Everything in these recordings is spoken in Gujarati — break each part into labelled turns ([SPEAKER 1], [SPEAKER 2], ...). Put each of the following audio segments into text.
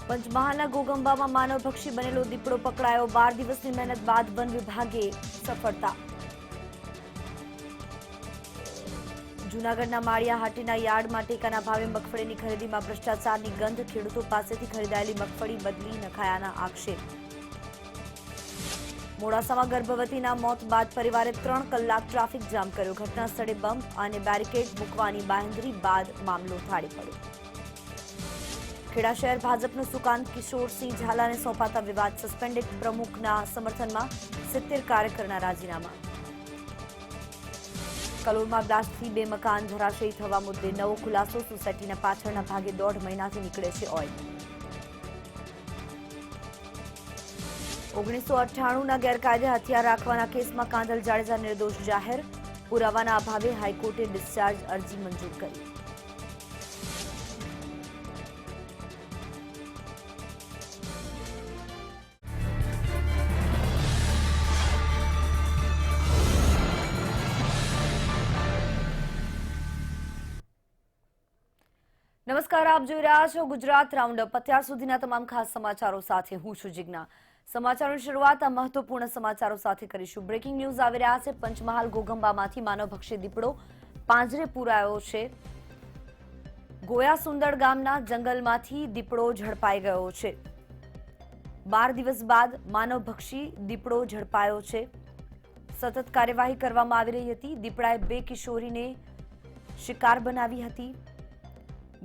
[SPEAKER 1] પંચમહાલના ઘોઘંબામાં માનવભક્ષી બનેલો દીપડો પકડાયો। 12 દિવસની મહેનત બાદ વન વિભાગે સફળતા। જૂનાગઢના માળિયા હાટીના યાર્ડમાં ટેકાના ભાવે મગફળીની ખરીદીમાં ભ્રષ્ટાચારની ગંધ। ખેડૂતો પાસેથી ખરીદાયેલી મગફળી બદલી નખાયાના આક્ષેપ। મોડાસામાં ગર્ભવતીના મોત બાદ પરિવારે 3 કલાક ટ્રાફિક જામ કર્યો। ઘટના સ્થળે બમ્પ અને બેરિકેડ મૂકવાની બાંહેધરી બાદ મામલો થાળે પડ્યો। ખેડા શહેર ભાજપનું સુકાન કિશોરસિંહ ઝાલાને સોંપાતા વિવાદ। સસ્પેન્ડેડ પ્રમુખના સમર્થનમાં 70 કાર્યકરના રાજીનામા। કલોલમાં બ્લાસ્ટથી 2 મકાન ધરાશયી થવા મુદ્દે નવો ખુલાસો। સોસાયટીના પાછળના ભાગે 1.5 મહિનાથી નીકળે છે ઓઇલ। 1998ના ગેરકાયદે હથિયાર રાખવાના કેસમાં કાંધલ જાડેજા નિર્દોષ જાહેર। પુરાવાના અભાવે હાઈકોર્ટે ડિસ્ચાર્જ અરજી મંજૂર કરી। નમસ્કાર, આપ જોઈ રહ્યા છો ગુજરાત રાઉન્ડઅપ। અત્યાર સુધીના તમામ ખાસ સમાચારો સાથે હું છું જિજ્ઞા। સમાચારોની શરૂઆત આ મહત્વપૂર્ણ સમાચારો સાથે કરીશું। બ્રેકિંગ ન્યૂઝ આવી રહ્યા છે। પંચમહાલ ઘોઘંબામાંથી માનવભક્ષી દીપડો પાંજરે પુરાયો છે। ગોયાસુંદડ ગામના જંગલમાંથી દીપડો ઝડપાઈ ગયો છે। 12 દિવસ બાદ માનવભક્ષી દીપડો ઝડપાયો છે। સતત કાર્યવાહી કરવામાં આવી રહી હતી। દીપડાએ 2 કિશોરીને શિકાર બનાવી હતી।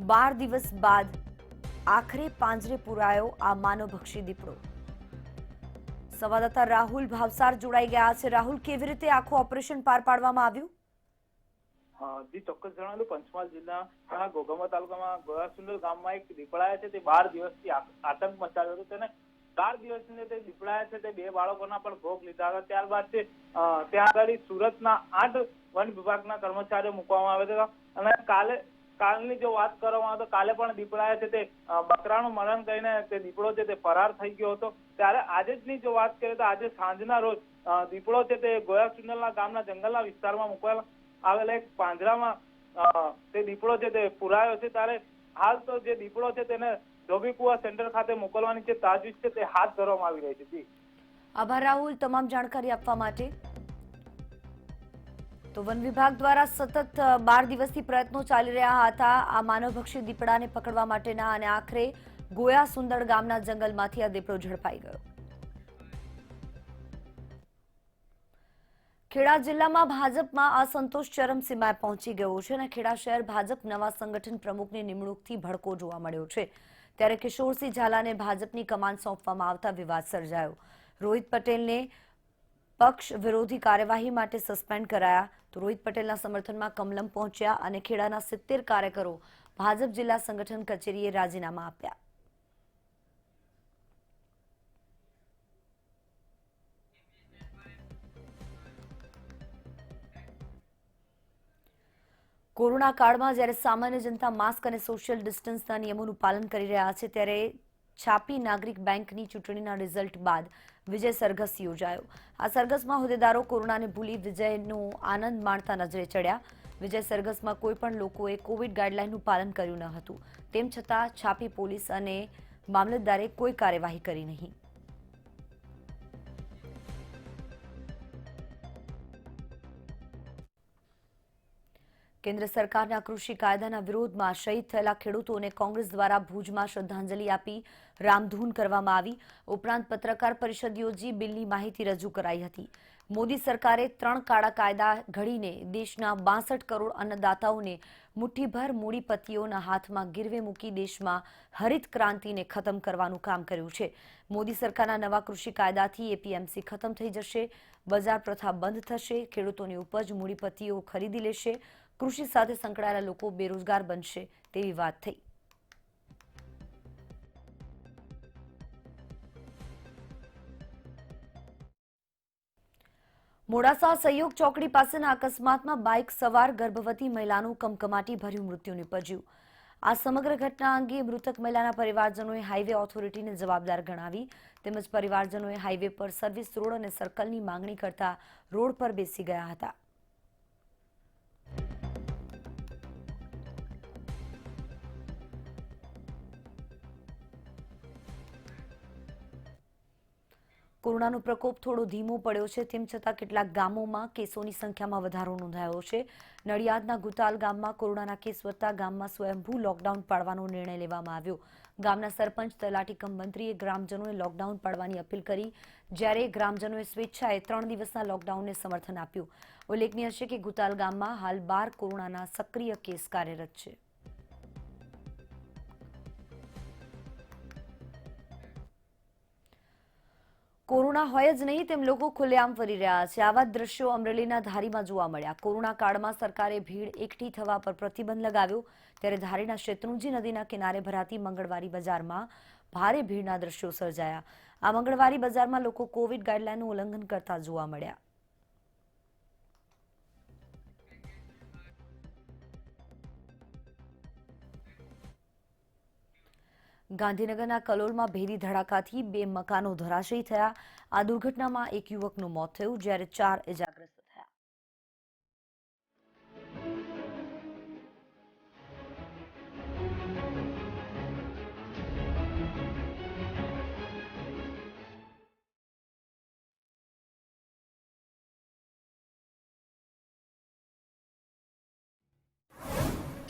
[SPEAKER 1] 12 દિવસ બાદ આખરે પાંજરે પુરાયો આ માનવભક્ષી દીપડો। સંવાદદાતા રાહુલ ભાવસાર જોડાઈ ગયા છે। રાહુલ, કેવી રીતે આખું ઓપરેશન પાર પાડવામાં આવ્યું?
[SPEAKER 2] જી ચોક્કસ જણાવ્યું। પંચમહાલ જિલ્લાના ઘોઘંબા તાલુકામાં ગોયાસુંદડ ગામમાં એક દીપડાએ છે તે 12 દિવસથી આતંક મચાવ્યો હતો। તેને 12 દિવસની તે દીપડાએ છે તે 2 બાળકોના પણ ભોગ લીધા હતા। ત્યારબાદ તે ત્યાં આગળ સુરતના 8 વન વિભાગના કર્મચારીઓ મૂકવામાં આવ્યા હતા। અને કાલની જો વાત કરવામાં આવે તો કાલે પણ દીપડાએ છે તે બકરાનું મરણ કરીને તે દીપડો છે તે ફરાર થઈ ગયો હતો। ત્યારે આજની જો વાત કરીએ તો આજે સાંજના રોજ દીપડો છે તે ગોયાસુંદડના ગામના જંગલના વિસ્તારમાં મૂકવામાં આવેલા એક પાંજરામાં તે દીપડો છે તે પુરાયો છે। ત્યારે હાલ તો જે દીપડો છે તેને ધોબીકુવા સેન્ટર ખાતે મોકલવાની જે તાજવીજ છે તે હાથ ધરવામાં આવી રહી છે। જી
[SPEAKER 1] આભાર રાહુલ, તમામ જાણકારી આપવા માટે। તો વન વિભાગ દ્વારા સતત 12 દિવસથી પ્રયત્નો ચાલી રહ્યા હતા આ માનવભક્ષી દીપડાને પકડવા માટેના, અને આખરે ગોયાસુંદડ ગામના જંગલમાંથી આ દીપડો ઝડપાઈ ગયો। ખેડા જિલ્લામાં ભાજપમાં અસંતોષ ચરમસીમાએ પહોંચી ગયો છે અને ખેડા શહેર ભાજપ નવા સંગઠન પ્રમુખની નિમણૂકથી ભડકો જોવા મળ્યો છે। ત્યારે કિશોરસિંહ ઝાલાને ભાજપની કમાન સોંપવામાં આવતા વિવાદ સર્જાયો। રોહિત પટેલને પક્ષ વિરોધી કાર્યવાહી માટે સસ્પેન્ડ કરાયા। તો રોહિત પટેલના સમર્થનમાં કમલમ પહોંચ્યા અને ખેડાના 70 કાર્યકરો ભાજપ જિલ્લા સંગઠન કચેરીએ રાજીનામા આપ્યા। કોરોના કાળમાં જ્યારે સામાન્ય જનતા માસ્ક અને સોશિયલ ડિસ્ટન્સના નિયમોનું પાલન કરી રહ્યા છે, ત્યારે છાપી નાગરિક બેંકની ચૂંટણીના રિઝલ્ટ બાદ વિજય સરઘસ યોજાયો। આ સરઘસમાં હોદ્દેદારો કોરોનાને ભૂલી વિજયનો આનંદ માણતા નજરે ચડ્યા। વિજય સરઘસમાં કોઈ પણ લોકોએ કોવિડ ગાઈડલાઈનનું પાલન કર્યું ન હતું। તેમ છતાં છાપી પોલીસ અને મામલતદારે કોઈ કાર્યવાહી કરી નહીં। કેન્દ્ર સરકારના કૃષિ કાયદાના વિરોધમાં શહીદ થયેલા ખેડૂતોને કોંગ્રેસ દ્વારા ભુજમાં શ્રદ્ધાંજલિ આપી રામધૂન કરવામાં આવી। ઉપરાંત પત્રકાર પરિષદ યોજી બિલની માહિતી રજૂ કરાઈ હતી। મોદી સરકારે 3 કાળા કાયદા ઘડીને દેશના 62 કરોડ અન્નદાતાઓને મુઠ્ઠીભર મૂડીપતિઓના હાથમાં ગીરવે મૂકી દેશમાં હરિત ક્રાંતિને ખતમ કરવાનું કામ કર્યું છે। મોદી સરકારના નવા કૃષિ કાયદાથી એપીએમસી ખતમ થઈ જશે, બજાર પ્રથા બંધ થશે, ખેડૂતોની ઉપજ મૂડીપતિઓ ખરીદી લેશે, કૃષિ સાથે સંકળાયેલા લોકો બેરોજગાર બનશે તેવી વાત થઈ। મોડાસા સહયોગ ચોકડી પાસેના અકસ્માતમાં બાઇક સવાર ગર્ભવતી મહિલાનું કમકમાટી ભર્યું મૃત્યુ નિપજ્યું। આ સમગ્ર ઘટના અંગે મૃતક મહિલાના પરિવારજનોએ હાઈવે ઓથોરિટીને જવાબદાર ગણાવી, તેમજ પરિવારજનોએ હાઈવે પર સર્વિસ રોડ અને સર્કલની માંગણી કરતા રોડ પર બેસી ગયા હતા। કોરોનાનો પ્રકોપ થોડો ધીમો પડ્યો છે, તેમ છતાં કેટલાક ગામોમાં કેસોની સંખ્યામાં વધારો નોંધાયો છે. નડિયાદના ગુતાલ ગામમાં કોરોનાના કેસ વધતા ગામમાં સ્વયંભૂ લોકડાઉન પાડવાનો નિર્ણય લેવામાં આવ્યો. ગામના સરપંચ તલાટી કમ મંત્રીએ ગ્રામજનોને લોકડાઉન પાડવાની અપીલ કરી, જ્યારે ગ્રામજનોએ સ્વેચ્છાએ 3 દિવસના લોકડાઉનને સમર્થન આપ્યું. ઉલ્લેખનીય છે કે ગુતાલ ગામમાં હાલ 12 કોરોનાના સક્રિય કેસ કાર્યરત છે. કોરોના હોય જ નહીં તેમ લોકો ખુલ્લેઆમ ફરી રહ્યા છે. આવા દ્રશ્યો અમરેલીના ધારીમાં જોવા મળ્યા. કોરોના કાળમાં સરકારે ભીડ એકઠી થવા પર પ્રતિબંધ લગાવ્યો, ત્યારે ધારીના શેત્રુંજી નદીના કિનારે ભરાતી મંગળવારી બજારમાં ભારે ભીડના દ્રશ્યો સર્જાયા. આ મંગળવારી બજારમાં લોકો કોવિડ ગાઈડલાઈનનું ઉલ્લંઘન કરતા જોવા મળ્યા. ગાંધીનગરના કલોલમાં ભેદી ધડાકાથી 2 મકાનો ધરાશયી થયા. આ દુર્ઘટનામાં એક યુવકનું મોત થયું, જ્યારે 4 ઇજાગ્રસ્ત થયા.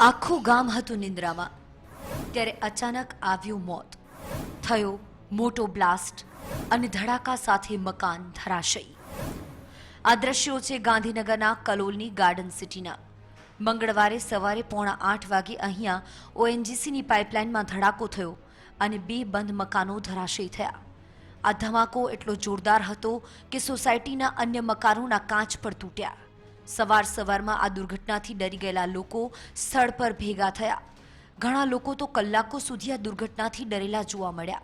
[SPEAKER 1] આખું ગામ હતું નિંદ્રામાં, ત્યારે અચાનક આવ્યું મોત. થયો મોટો બ્લાસ્ટ અને ધડાકા સાથે મકાન ધરાશયી. આ દ્રશ્યો છે ગાંધીનગરના કલોલની ગાર્ડન સિટીના. મંગળવારે સવારે 7:45 વાગે અહીંયા ઓએનજીસીની પાઇપલાઇનમાં ધડાકો થયો અને 2 બંધ મકાનો ધરાશયી થયા. આ ધમાકો એટલો જોરદાર હતો કે સોસાયટીના અન્ય મકાનોના કાચ પર તૂટ્યા. સવારમાં આ દુર્ઘટનાથી ડરી ગયેલા લોકો સ્થળ પર ભેગા થયા. ઘણા લોકો તો કલાકો સુધી આ દુર્ઘટનાથી ડરેલા જોવા મળ્યા.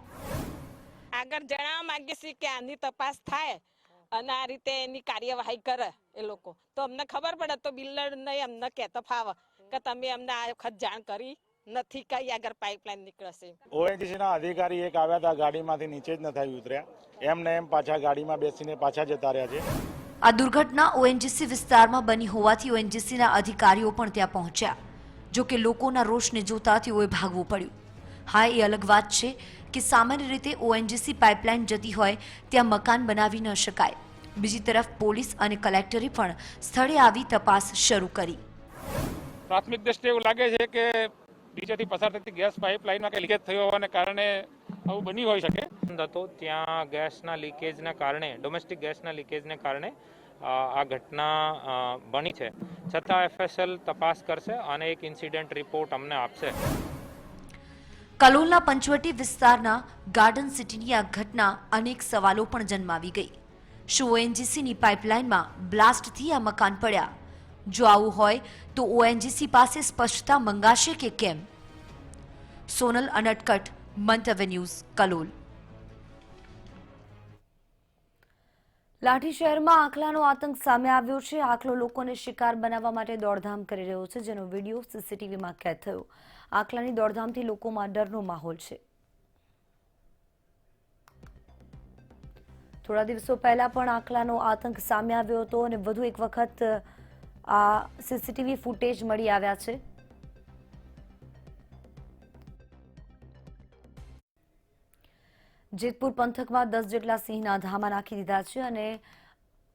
[SPEAKER 3] આગળ જણાવવા માંગીએ છીએ કે આની તપાસ થાય અને આ રીતે એની કાર્યવાહી કરે એ લોકો, તો અમને ખબર પડે. તો બિલ્ડર નહીં અમને કહેતો ફાવે કે તમે અમને આ વખત જાણ કરી નથી, કઈ આગળ પાઇપલાઇન નીકળશે.
[SPEAKER 4] ઓએનજીસીના અધિકારી એક આવ્યા હતા, ગાડીમાંથી નીચે જ નથી ઉતર્યા, એમને એમ પાછા ગાડીમાં બેસીને પાછા જતા રહ્યા છે.
[SPEAKER 1] આ દુર્ઘટના ઓએનજીસી વિસ્તારમાં બની હોવાથી ઓએનજીસીના અધિકારીઓ પણ ત્યાં પહોંચ્યા. જો કે લોકોના રોષને જોતા તેઓએ ભાગવું પડ્યું. હા, એ અલગ વાત છે કે સામાન્ય રીતે ઓએનજીસી પાઇપલાઇન જતી હોય ત્યાં મકાન બનાવી ન શકાય. બીજી તરફ પોલીસ અને કલેક્ટરે પણ સ્થળે આવી તપાસ શરૂ કરી.
[SPEAKER 5] પ્રાથમિક દ્રષ્ટિએ એવું લાગે છે કે નીચેથી પસાર થતી ગેસ પાઇપલાઇનમાં કે લીકેજ થયો હોવાને કારણે આવું બની હોઈ શકે.
[SPEAKER 6] હતો ત્યાં ગેસના લીકેજના કારણે, ડોમેસ્ટિક ગેસના લીકેજને કારણે આ ઘટના બની છે. છતાં એફએસએલ તપાસ કરશે અને એક ઇન્સિડન્ટ રિપોર્ટ અમને આપશે.
[SPEAKER 1] કલોલના પંચવટી વિસ્તારના ગાર્ડન સિટીની આ ઘટના અનેક સવાલો પણ જન્માવી ગઈ. શું ઓએનજીસીની પાઇપલાઇનમાં બ્લાસ્ટથી આ મકાન પડ્યા? જો આવું હોય તો ઓએનજીસી પાસે સ્પષ્ટતા મંગાશે કે કેમ? સોનલ અનટકટ, મંતવ્ય ન્યૂઝ, કલોલ. લાઠી શહેરમાં આખલાનો આતંક સામે આવ્યો છે. આખલો લોકોને શિકાર બનાવવા માટે દોડધામ કરી રહ્યો છે, જેનો વિડીયો સીસીટીવીમાં કેદ થયો. આખલાની દોડધામથી લોકોમાં ડરનો માહોલ છે. થોડા દિવસો પહેલા પણ આખલાનો આતંક સામે આવ્યો હતો અને વધુ એક વખત આ સીસીટીવી ફૂટેજ મળી આવ્યા છે. જેતપુર પંથકમાં 10 જેટલા સિંહના ધામા નાખી દીધા છે અને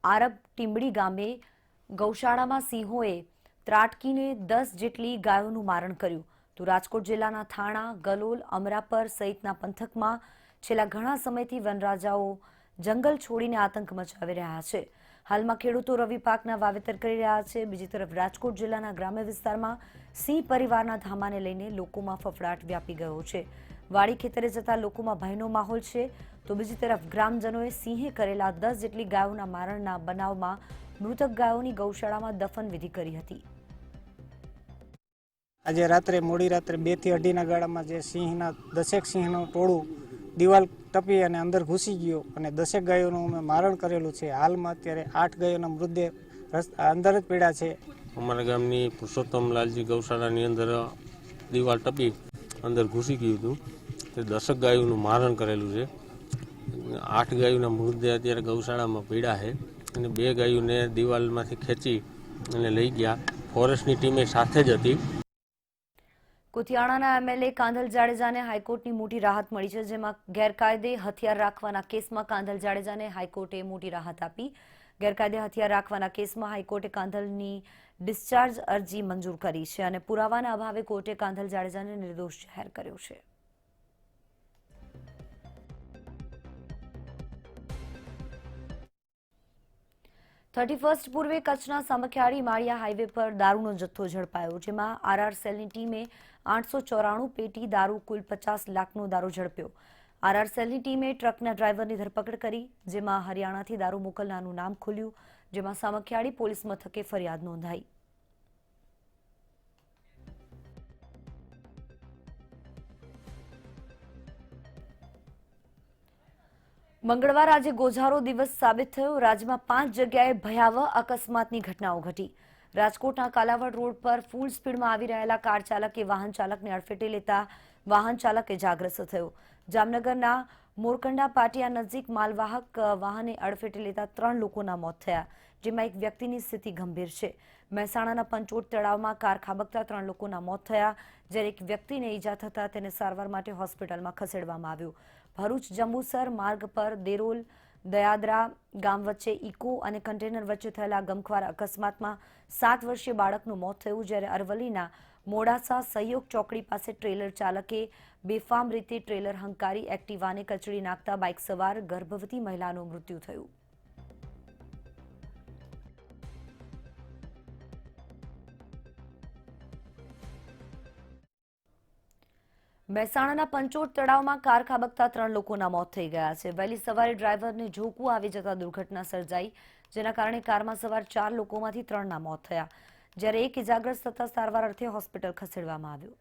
[SPEAKER 1] આરબ ટીંબડી ગામે ગૌશાળામાં સિંહોએ ત્રાટકીને 10 જેટલી ગાયોનું મારણ કર્યું. તો રાજકોટ જિલ્લાના થાણા, ગલોલ, અમરાપર સહિતના પંથકમાં છેલ્લા ઘણા સમયથી વનરાજાઓ જંગલ છોડીને આતંક મચાવી રહ્યા છે. હાલમાં ખેડૂતો રવિ પાકના વાવેતર કરી રહ્યા છે. બીજી તરફ રાજકોટ જિલ્લાના ગ્રામ્ય વિસ્તારમાં સિંહ પરિવારના ધામાને લઈને લોકોમાં ફફડાટ વ્યાપી ગયો છે. વાડી ખેતરે જતા લોકોમાં ભયનો માહોલ છે. તો બીજી તરફ ગ્રામજનોએ સિંહે કરેલા 10 જેટલી ગાયોના મારણના બનાવમાં મૃતક ગાયોની ગૌશાળામાં દફન વિધિ કરી હતી.
[SPEAKER 7] આજે રાત્રે મોડી રાત્રે 2 થી 2:30 ના ગાળામાં જે સિંહના 10 સિંહનું ટોળું દિવાલ ટપી અને અંદર ઘૂસી ગયો અને 10 ગાયોનું અમે મારણ કરેલું છે. હાલમાં અત્યારે 8 ગાયોના મૃતદેહ અંદર જ પડ્યા છે.
[SPEAKER 8] અમારા ગામની પુરુષોત્તમ લાલજી ગૌશાળાની અંદર દિવાલ ટપી અંદર ઘૂસી ગયું હતું. તે 10 ગાયોનું મારણ કરેલું છે. 8 ગાયોના મૃતદેહ અત્યારે ગૌશાળામાં પડ્યા છે અને 2 ગાયોને દિવાલમાંથી ખેંચી અને લઈ ગયા. ફોરેસ્ટની ટીમે સાથે જ હતી.
[SPEAKER 1] કુતિયાણાના એમએલએ કાંધલ જાડેજાને હાઈકોર્ટની મોટી રાહત મળી છે, જેમાં ગેરકાયદે હથિયાર રાખવાના કેસમાં કાંધલ જાડેજાને હાઈકોર્ટે મોટી રાહત આપી. ગેરકાયદે હથિયાર રાખવાના કેસમાં હાઈકોર્ટે કાંધલની ડિસ્ચાર્જ અરજી મંજૂર કરી છે અને પુરાવાના અભાવે કોર્ટે કાંધલ જાડેજાને નિર્દોષ જાહેર કર્યો છે. થર્ટી પૂર્વે કચ્છના સામખિયાળી માળિયા હાઈવે પર દારૂનો જથ્થો ઝડપાયો, જેમાં આરઆર સેલની ટીમે 894 પેટી દારૂ કુલ 50 લાખનો દારૂ ઝડપ્યો. આરઆર સેલની ટીમે ટ્રકના ડ્રાઈવરની ધરપકડ કરી, જેમાં હરિયાણાથી દારૂ મોકલનારનું નામ ખુલ્યું, જેમાં સામખિયાળી પોલીસ મથકે ફરિયાદ નોંધાઈ. મંગળવાર આજે ગોઝારો દિવસ સાબિત થયો. રાજ્યમાં 5 જગ્યાએ ભયાવહ અકસ્માતની ઘટનાઓ ઘટી. રાજકોટના કાલાવડ રોડ પર ફૂલ સ્પીડમાં આવી રહેલા કાર ચાલકે વાહન ચાલકને અડફેટે લેતા વાહન ચાલક ઇજાગ્રસ્ત થયો. જામનગરના મોરકંડા પાટિયા નજીક માલવાહક વાહને અડફેટે લેતા 3 લોકોના મોત થયા, જેમાં એક વ્યક્તિની સ્થિતિ ગંભીર છે. મહેસાણાના પંચોટ તળાવમાં કાર ખાબકતા 3 લોકોના મોત થયા, જ્યારે એક વ્યક્તિને ઈજા થતા તેને સારવાર માટે હોસ્પિટલમાં ખસેડવામાં આવ્યો. ભરૂચ જંબુસર માર્ગ પર દેરોલ દયાદરા ગામ વચ્ચે ઇકો અને કન્ટેનર વચ્ચે થયેલા ગમખ્વાર અકસ્માતમાં 7 વર્ષીય બાળકનું મોત થયું, જ્યારે અરવલ્લીના મોડાસા સહયોગ ચોકડી પાસે ટ્રેલર ચાલકે બેફામ રીતે ટ્રેલર હંકારી એક્ટિવાને કચડી નાખતા બાઇક સવાર ગર્ભવતી મહિલાનું મૃત્યુ થયું. મહેસાણાના પંચોટ તળાવમાં કાર ખાબકતા 3 લોકોના મોત થઈ ગયા છે. વહેલી સવારે ડ્રાઈવરને ઝોકવું આવી જતા દુર્ઘટના સર્જાઈ, જેના કારણે કારમાં સવાર 4 લોકોમાંથી 3ના મોત થયા, જ્યારે એક ઇજાગ્રસ્ત થતા સારવાર અર્થે હોસ્પિટલ ખસેડવામાં આવ્યો.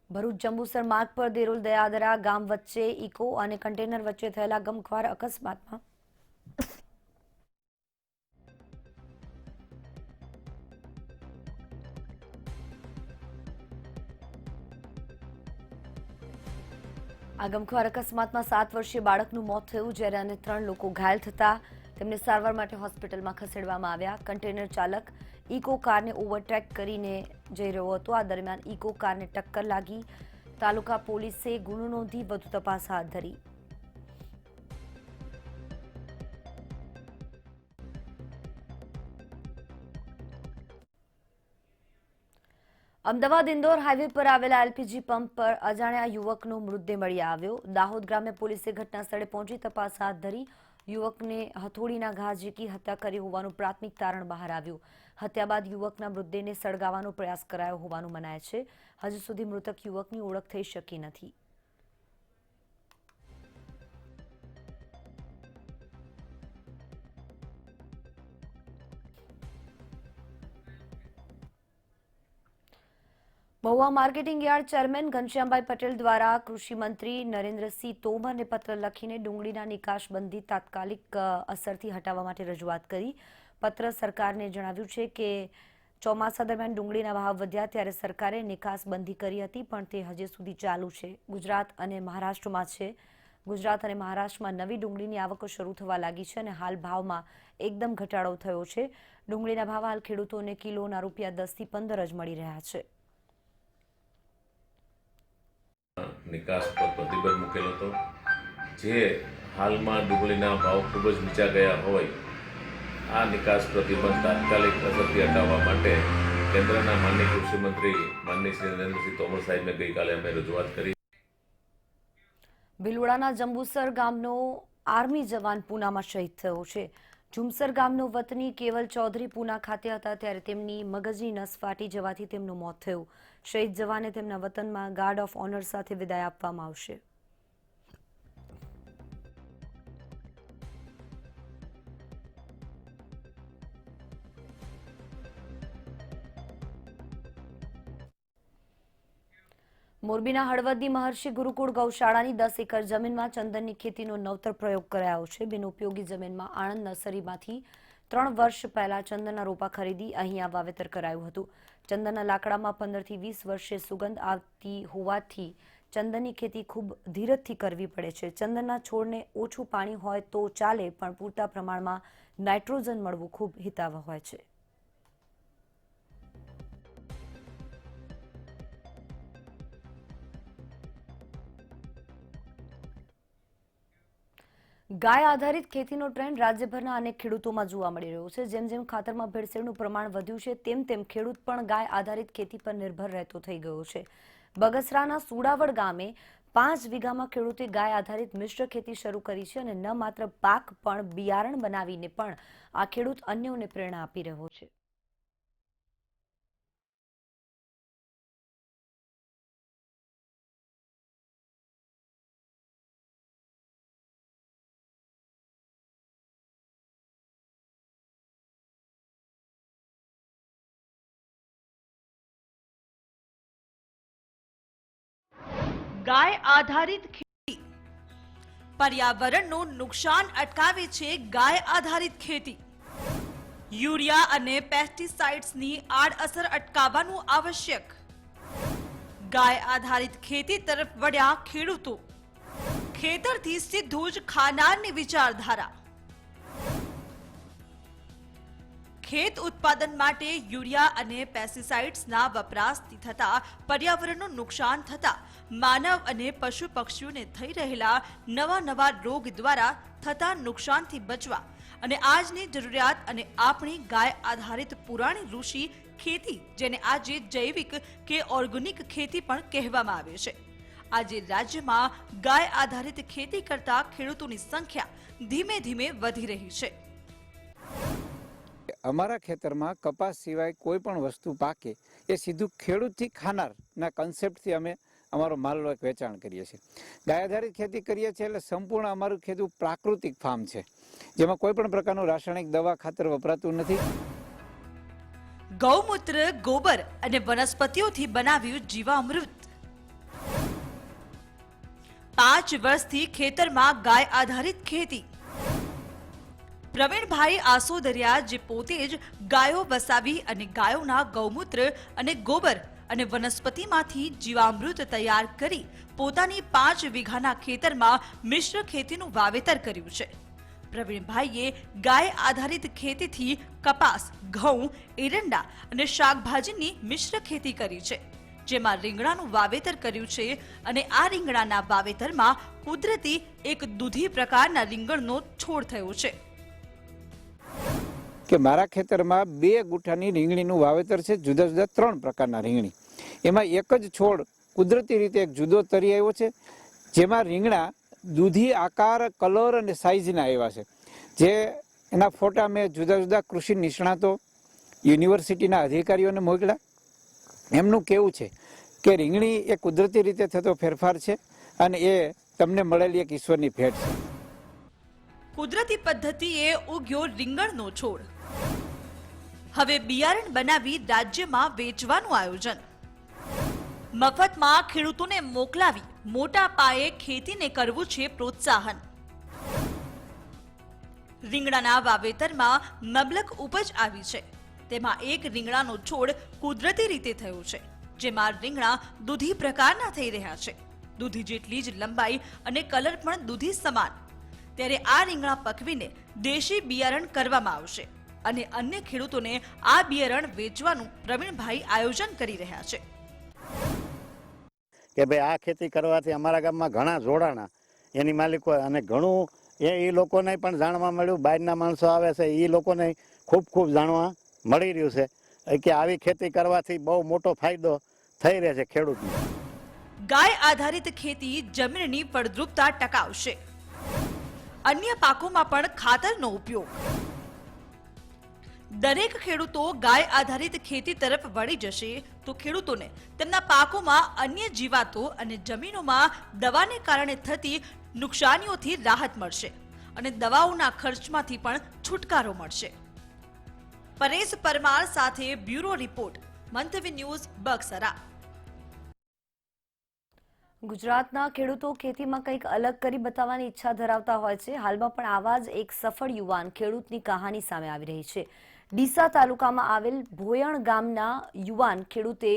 [SPEAKER 1] ભરૂચ જંબુસર માર્ગ પર દેરોલ દયાદરા ગામ વચ્ચે ઇકો અને કન્ટેનર વચ્ચે થયેલા ગમખ્વાર અકસ્માતમાં આ ગમખ્વાર અકસ્માતમાં 7 વર્ષીય બાળકનું મોત થયું, જ્યારે અન્ય 3 લોકો ઘાયલ થતા તેમને સારવાર માટે હોસ્પિટલમાં ખસેડવામાં આવ્યા. કન્ટેનર ચાલક ઇકો કારને ઓવરટેક કરીને જઈ રહ્યો હતો. આ દરમિયાન ઇકો કારને ટક્કર લાગી. તાલુકા પોલીસે ગુનો નોંધી વધુ તપાસ હાથ ધરી. અમદાવાદ ઇન્દોર હાઈવે પર આવેલા એલપીજી પંપ પર અજાણ્યા યુવકનો મૃતદેહ મળી આવ્યો. દાહોદ ગ્રામ્ય પોલીસે ઘટના સ્થળે પહોંચી તપાસ હાથ ધરી. યુવકને હથોડીના ઘા ઝીકી હત્યા કરી હોવાનું પ્રાથમિક તારણ બહાર આવ્યું. હત્યા બાદ યુવકના મૃતદેહને સળગાવવાનો પ્રયાસ કરાયો હોવાનું મનાય છે. હજુ સુધી મૃતક યુવકની ઓળખ થઈ શકી નથી. મહુવા માર્કેટિંગ યાર્ડ ચેરમેન ઘનશ્યામભાઈ પટેલ દ્વારા કૃષિ મંત્રી નરેન્દ્રસિંહ તોમરને પત્ર લખીને ડુંગળીના નિકાસબંધી તાત્કાલિક અસરથી હટાવવા માટે રજૂઆત કરી. પત્ર સરકારને જણાવ્યું છે કે ચોમાસા દરમિયાન ડુંગળીના ભાવ વધ્યા ત્યારે સરકારે નિકાસબંધી કરી હતી, પણ તે હજી સુધી ચાલુ છે. ગુજરાત અને મહારાષ્ટ્રમાં નવી ડુંગળીની આવક શરૂ થવા લાગી છે અને હાલ ભાવમાં એકદમ ઘટાડો થયો છે. ડુંગળીના ભાવ હાલ ખેડૂતોને કિલોના ₹10 થી 15 જ મળી રહ્યા છે.
[SPEAKER 9] નિકાસ પર પ્રતિબંધ મૂકેલો હતો, જે હાલમાં ડુંગળીના ભાવ ખૂબ જ નીચા ગયા હોય આ નિકાસ પ્રતિબંધ તાત્કાલિક અસરથી હટાવવા માટે કેન્દ્રના માનનીય કૃષિ મંત્રી માનનીય શ્રી નરેન્દ્રસિંહ તોમર સાહેબને ગઈકાલે અમે રજૂઆત કરી.
[SPEAKER 1] ભિલોડાના જંબુસર ગામનો આર્મી જવાન પૂનામાં શહીદ થયો છે. ઝુમસર ગામનો વતની કેવલ ચૌધરી પૂના ખાતે હતા ત્યારે તેમની મગજની નસ ફાટી જવાથી તેમનું મોત થયું. શહીદ જવાને તેમના વતનમાં ગાર્ડ ઓફ ઓનર સાથે વિદાય આપવામાં આવશે. મોરબીના હળવદની મહર્ષિ ગુરુકુળ ગૌશાળાની 10 એકર જમીનમાં ચંદનની ખેતીનો નવતર પ્રયોગ કરાયો છે. બિનઉપયોગી જમીનમાં આણંદ નર્સરીમાંથી 3 વર્ષ પહેલા ચંદનના રોપા ખરીદી અહીંયા વાવેતર કરાયું હતું. ચંદનના લાકડામાં 15 થી 20 વર્ષે સુગંધ આવતી હોવાથી ચંદનની ખેતી ખૂબ ધીરજથી કરવી પડે છે. ચંદનના છોડને ઓછું પાણી હોય તો ચાલે, પણ પૂરતા પ્રમાણમાં નાઇટ્રોજન મળવું ખૂબ હિતાવહ હોય છે. ગાય આધારિત ખેતીનો ટ્રેન્ડ રાજ્યભરના અનેક ખેડૂતોમાં જોવા મળી રહ્યો છે. જેમ જેમ ખાતરમાં ભેળસેળનું પ્રમાણ વધ્યું છે, તેમ તેમ ખેડૂત પણ ગાય આધારિત ખેતી પર નિર્ભર રહેતો થઈ ગયો છે. બગસરાના સુડાવડ ગામે 5 વીઘામાં ખેડૂતે ગાય આધારિત મિશ્ર ખેતી શરૂ કરી છે અને ન માત્ર પાક પણ બિયારણ બનાવીને પણ આ ખેડૂત અન્યોને પ્રેરણા આપી રહ્યો છે.
[SPEAKER 10] ગાય આધારિત ખેતી પર્યાવરણનું નુકસાન અટકાવે છે. ગાય આધારિત ખેતી યુરિયા અને પેસ્ટિસાઇડ્સની આડઅસર અટકાવવાનું આવશ્યક. ગાય આધારિત ખેતી તરફ વળ્યા ખેડૂતો. ખેતરથી સીધું જ ખાનારની વિચારધારા. ખેત ઉત્પાદન માટે યુરિયા અને પેસ્ટિસાઇડ્સના વપરાશથી થતા પર્યાવરણનું નુકસાન થતા માનવ અને પશુ પક્ષીઓને થઈ રહેલા નવા રોગ દ્વારા થતા નુકસાનથી બચવા અને આજની જરૂરિયાત અને આપણી ગાય આધારિત પુરાણી ઋષિ ખેતી, જેને આજે જૈવિક કે ઓર્ગેનિક ખેતી પણ કહેવામાં આવે છે, આજે રાજ્યમાં ગાય આધારિત ખેતી કરતા ખેડૂતોની સંખ્યા ધીમે ધીમે વધી રહી છે.
[SPEAKER 11] અમારા ખેતરમાં કપાસ સિવાય કોઈ પણ વસ્તુ પાકે એ સીધું ખેડૂતથી ખાનારના કન્સેપ્ટથી અમે અમારો માલનો એક વેચાણ કરીએ છીએ. ગાય આધારિત ખેતી કરીએ છીએ એટલે સંપૂર્ણ અમારું ખેડૂત પ્રાકૃતિક ફાર્મ છે, જેમાં કોઈ પણ પ્રકારનું રાસાયણિક દવા ખાતર વપરાતું નથી.
[SPEAKER 10] ગૌમૂત્ર, ગોબર અને વનસ્પતિઓથી બનાવ્યું જીવામૃત. 5 વર્ષથી ખેતરમાં ગાય આધારિત ખેતી. પ્રવીણભાઈ આસોદરિયા, જે પોતે જ ગાયો વસાવી અને ગાયોના ગૌમૂત્ર અને ગોબર અને વનસ્પતિમાંથી જીવામૃત તૈયાર કરી પોતાની 5 વીઘાના ખેતરમાં મિશ્ર ખેતીનું વાવેતર કર્યું છે. પ્રવીણભાઈએ ગાય આધારિત ખેતીથી કપાસ, ઘઉં, એરંડા અને શાકભાજીની મિશ્ર ખેતી કરી છે, જેમાં રીંગણાનું વાવેતર કર્યું છે અને આ રીંગણાના વાવેતરમાં કુદરતી એક દૂધી પ્રકારના રીંગણનો છોડ થયો છે.
[SPEAKER 11] કે મારા ખેતરમાં 2 ગુઠાની રીંગણીનું વાવેતર છે, જુદા જુદા 3 પ્રકારના રીંગણી. એમાં એક જ છોડ કુદરતી રીતે એક જુદો તરી આવ્યો છે, જેમાં રીંગણા દૂધી આકાર, કલર અને સાઇઝના આવ્યા છે. જે એના ફોટા મેં જુદા જુદા કૃષિ નિષ્ણાતો, યુનિવર્સિટીના અધિકારીઓને મોકલ્યા. એમનું કહેવું છે કે રીંગણી એ કુદરતી રીતે થતો ફેરફાર છે અને એ તમને મળેલી એક ઈશ્વરની ભેટ છે.
[SPEAKER 10] કુદરતી પદ્ધતિએ ઉગ્યો રીંગણનો છોડ. હવે બિયારણ બનાવી રાજ્યમાં વેચવાનું આયોજન. મફતમાં ખેડૂતોને મોકલાવી મોટા પાયે ખેતીને કરવું છે પ્રોત્સાહન. રીંગણાના વાવેતરમાં મબલક ઉપજ આવી છે. તેમાં એક રીંગણાનો છોડ કુદરતી રીતે થયો છે, જેમાં રીંગણા દૂધી પ્રકારના થઈ રહ્યા છે. દૂધી જેટલી જ લંબાઈ અને કલર પણ દૂધી સમાન. ત્યારે આ રીંગણા પકવીને દેશી બિયારણ કરવામાં આવશે અને અન્ય ખેડૂતોને આ બિયારણ વેચવાનું પ્રવીણભાઈ આયોજન કરી રહ્યા છે.
[SPEAKER 12] કે ભાઈ આ ખેતી કરવાથી અમારા ગામમાં ઘણા જોડાણા એની માલિકો અને ઘણું એ લોકોને પણ જાણવા મળ્યું. બહારના માણસો આવે છે એ લોકોને ખૂબ જાણવા મળી રહ્યું છે કે આવી ખેતી કરવાથી બહુ મોટો ફાયદો થઈ રહે છે ખેડૂતને.
[SPEAKER 10] ગાય આધારિત ખેતી જમીનની ફળદ્રુપતા ટકાવશે. અન્ય પાકોમાં પણ ખાતરનો ઉપયોગ. દરેક ખેડૂતો ગાય આધારિત ખેતી તરફ વળી જશે તો ખેડૂતોને તેમના પાકોમાં અન્ય જીવાતો અને જમીનોમાં દવાને કારણે થતી નુકસાનીઓથી રાહત મળશે અને દવાઓના ખર્ચમાંથી પણ છુટકારો મળશે. પરેશ પરમાર સાથે બ્યુરો રિપોર્ટ, મંતવ્ય ન્યૂઝ, બગસરા.
[SPEAKER 1] ગુજરાતના ખેડૂતો ખેતીમાં કંઈક અલગ કરી બતાવવાની ઈચ્છા ધરાવતા હોય છે. હાલમાં પણ આવા જ એક સફળ યુવાન ખેડૂતની કહાની સામે આવી રહી છે. ડીસા તાલુકામાં આવેલ ભોયણ ગામના યુવાન ખેડૂતે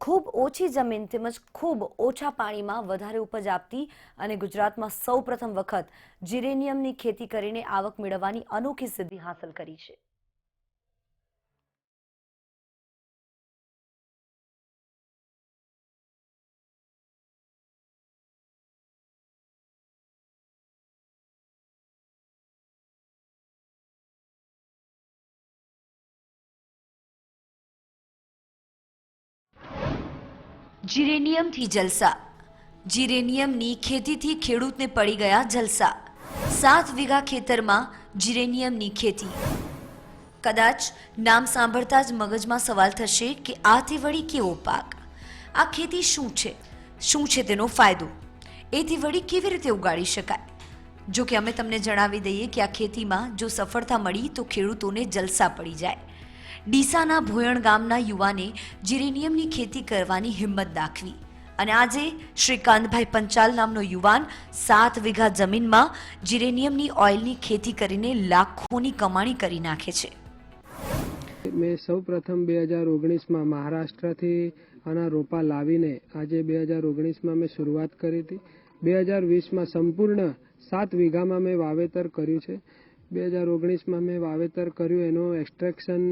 [SPEAKER 1] ખૂબ ઓછી જમીન તેમજ ખૂબ ઓછા પાણીમાં વધારે ઉપજ આપતી અને ગુજરાતમાં સૌપ્રથમ વખત જીરેનિયમની ખેતી કરીને આવક મેળવવાની અનોખી સિદ્ધિ હાંસલ કરી છે.
[SPEAKER 10] જીરેનિયમથી જલસા. જીરેનિયમની ખેતીથી ખેડૂતને પડી ગયા જલસા. 7 વીઘા ખેતરમાં જીરેનિયમની ખેતી. કદાચ નામ સાંભળતા જ મગજમાં સવાલ થશે કે આથી વળી કેવો પાક? આ ખેતી શું છે? શું છે તેનો ફાયદો? એથી વળી કેવી રીતે ઉગાડી શકાય? જો કે અમે તમને જણાવી દઈએ કે આ ખેતીમાં જો સફળતા મળી તો ખેડૂતોને જલસા પડી જાય. ડીસાના ભોયણ ગામના યુવાને જીરેનિયમની ખેતી કરવાની હિંમત દાખવી અને આજે શ્રીકાંતભાઈ પંચાલ નામનો યુવાન 7 વીઘા જમીનમાં જીરેનિયમની ઓઇલની ખેતી કરીને લાખોની કમાણી કરી નાખે છે.
[SPEAKER 13] મેં સૌ પ્રથમ 2019માં મહારાષ્ટ્રથી આના રોપા લાવીને આજે 2019માં મેં શરૂઆત કરી હતી. 2020માં સંપૂર્ણ 7 વીઘામાં મેં વાવેતર કર્યું છે. 2019માં મેં વાવેતર કર્યું એનો એક્સ્ટ્રેક્શન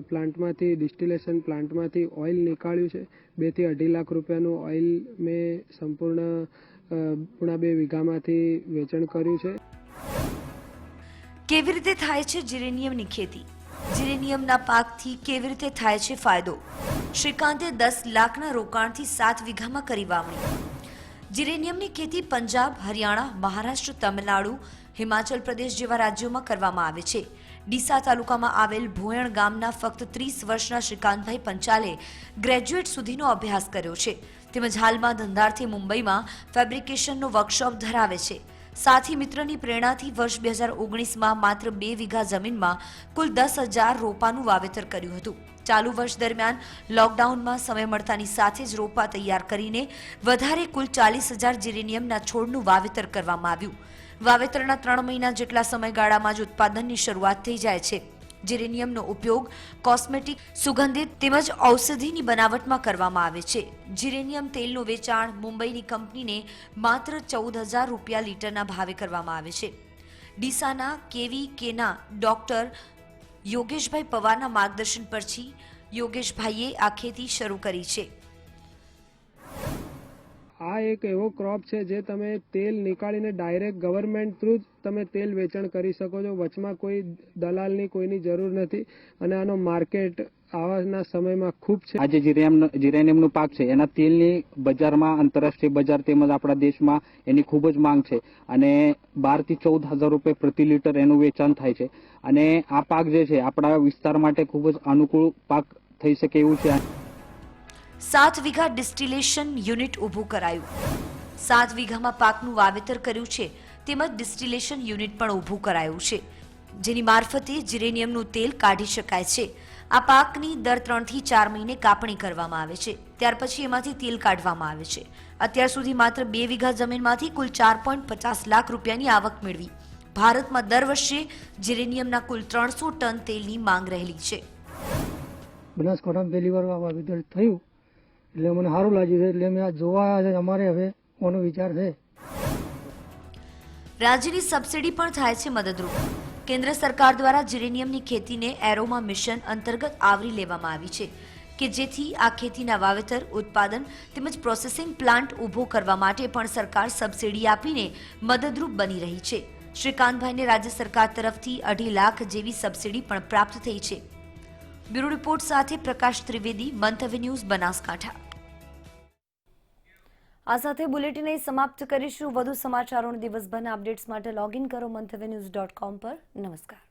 [SPEAKER 13] પ્લાન્ટમાંથી ડિસ્ટિલેશન પ્લાન્ટમાંથી ઓઇલ નીકાળ્યું છે. 2 થી 2.5 લાખ રૂપિયાનું ઓઇલ મેં સંપૂર્ણ 2.5 વીઘામાંથી વેચાણ કર્યું છે.
[SPEAKER 10] કેવી રીતે થાય છે જીરેનિયમની ખેતી? જીરેનિયમના પાકથી કેવી રીતે થાય છે ફાયદો? શ્રીકાંતે 10 લાખના રોકાણથી 7 વીઘામાં કરી વાવણી. જીરેનિયમની ખેતી પંજાબ, હરિયાણા, મહારાષ્ટ્ર, તમિલનાડુ, હિમાચલ પ્રદેશ જેવા રાજ્યોમાં કરવામાં આવે છે. ડીસા તાલુકામાં આવેલ ભોયણ ગામના ફક્ત 30 વર્ષના શ્રીકાંતભાઈ પંચાલે ગ્રેજ્યુએટ સુધીનો અભ્યાસ કર્યો છે. તેમજ હાલમાં ધંધાર્થે મુંબઈમાં ફેબ્રિકેશનનો વર્કશોપ ધરાવે છે. સાથી મિત્રની પ્રેરણાથી વર્ષ 2019માં માત્ર 2 વીઘા જમીનમાં કુલ 10,000 રોપાનું વાવેતર કર્યું હતું. ચાલુ વર્ષ દરમિયાન લોકડાઉનમાં સમય મળતાની સાથે જ રોપા તૈયાર કરીને વધારે કુલ 40,000 જીરેનિયમના છોડનું વાવેતર કરવામાં આવ્યું. વાવેતરના 3 મહિના જેટલા સમયગાળામાં જ ઉત્પાદનની શરૂઆત થઈ જાય છે. જીરેનિયમનો ઉપયોગ કોસ્મેટિક, સુગંધિત તેમજ ઔષધિની બનાવટમાં કરવામાં આવે છે. જીરેનિયમ તેલનું વેચાણ મુંબઈની કંપનીને માત્ર 14,000 રૂપિયા લીટરના ભાવે કરવામાં આવે છે. ડીસાના કેવીકેના ડોક્ટર યોગેશભાઈ પવારના માર્ગદર્શન પરથી યોગેશભાઈએ આ ખેતી શરૂ કરી છે.
[SPEAKER 13] આ એક એવો ક્રોપ છે જે તમે તેલ નીકાળીને ડાયરેક્ટ ગવર્મેન્ટ થ્રુ જ તમે તેલ વેચાણ કરી શકો છો. વચમાં કોઈ દલાલની કોઈની જરૂર નથી અને આનો માર્કેટ આવાના સમયમાં ખૂબ છે.
[SPEAKER 14] આજે જીરેનિયમનો પાક છે એના તેલની બજારમાં આંતરરાષ્ટ્રીય બજાર તેમજ આપણા દેશમાં એની ખૂબ જ માંગ છે અને 12 થી 14,000 રૂપિયા પ્રતિ લીટર એનું વેચાણ થાય છે અને આ પાક જે છે આપણા વિસ્તાર માટે ખૂબ જ અનુકૂળ પાક થઈ શકે એવું છે.
[SPEAKER 10] 7 વીઘા ડિસ્ટિલેશન યુનિટ ઊભું કરાયું. 7 વીઘામાં પાકનું વાવેતર કર્યું છે તેમજ ડિસ્ટિલેશન યુનિટ પણ ઊભું કરાયું છે જેની મારફતે જીરેનિયમનું તેલ કાઢી શકાય છે. આ પાકની દર 3 થી 4 મહિને કાપણી કરવામાં આવે છે. ત્યાર પછી એમાંથી તેલ કાઢવામાં આવે છે. અત્યાર સુધી માત્ર 2 વીઘા જમીનમાંથી કુલ 4.50 લાખ રૂપિયાની આવક મેળવી. ભારતમાં દર વર્ષે જીરેનિયમના કુલ 300 ટન તેલની માંગ રહેલી છે.
[SPEAKER 15] બનાસકાંઠામાં પહેલી વાર વાવેતર થયું એટલે મને સારું લાગ્યું છે એટલે મેં આ જોવા આવ્યા છે. અમારે હવે કોનો વિચાર છે.
[SPEAKER 10] રાજ્યની સબસિડી પણ થાય છે મદદરૂપ. કેન્દ્ર સરકાર દ્વારા જીરેનિયમની ખેતીને એરોમા મિશન અંતર્ગત આવરી લેવામાં આવી છે કે જેથી આ ખેતીના વાવેતર, ઉત્પાદન તેમજ પ્રોસેસિંગ પ્લાન્ટ ઊભો કરવા માટે પણ સરકાર સબસિડી આપીને મદદરૂપ બની રહી છે. શ્રીકાંતભાઈને રાજ્ય સરકાર તરફથી 2.5 લાખ જેવી સબસિડી પણ પ્રાપ્ત થઈ છે. બ્યુરો રિપોર્ટ સાથે પ્રકાશ ત્રિવેદી, મંતવ્ય ન્યૂઝ, બનાસકાંઠા.
[SPEAKER 1] આ સાથે બુલેટિન સમાપ્ત કરીશું. વધુ સમાચારોના દિવસભરના અપડેટ્સ માટે લોગિન કરો મંતવ્યન્યૂઝ.com પર. નમસ્કાર.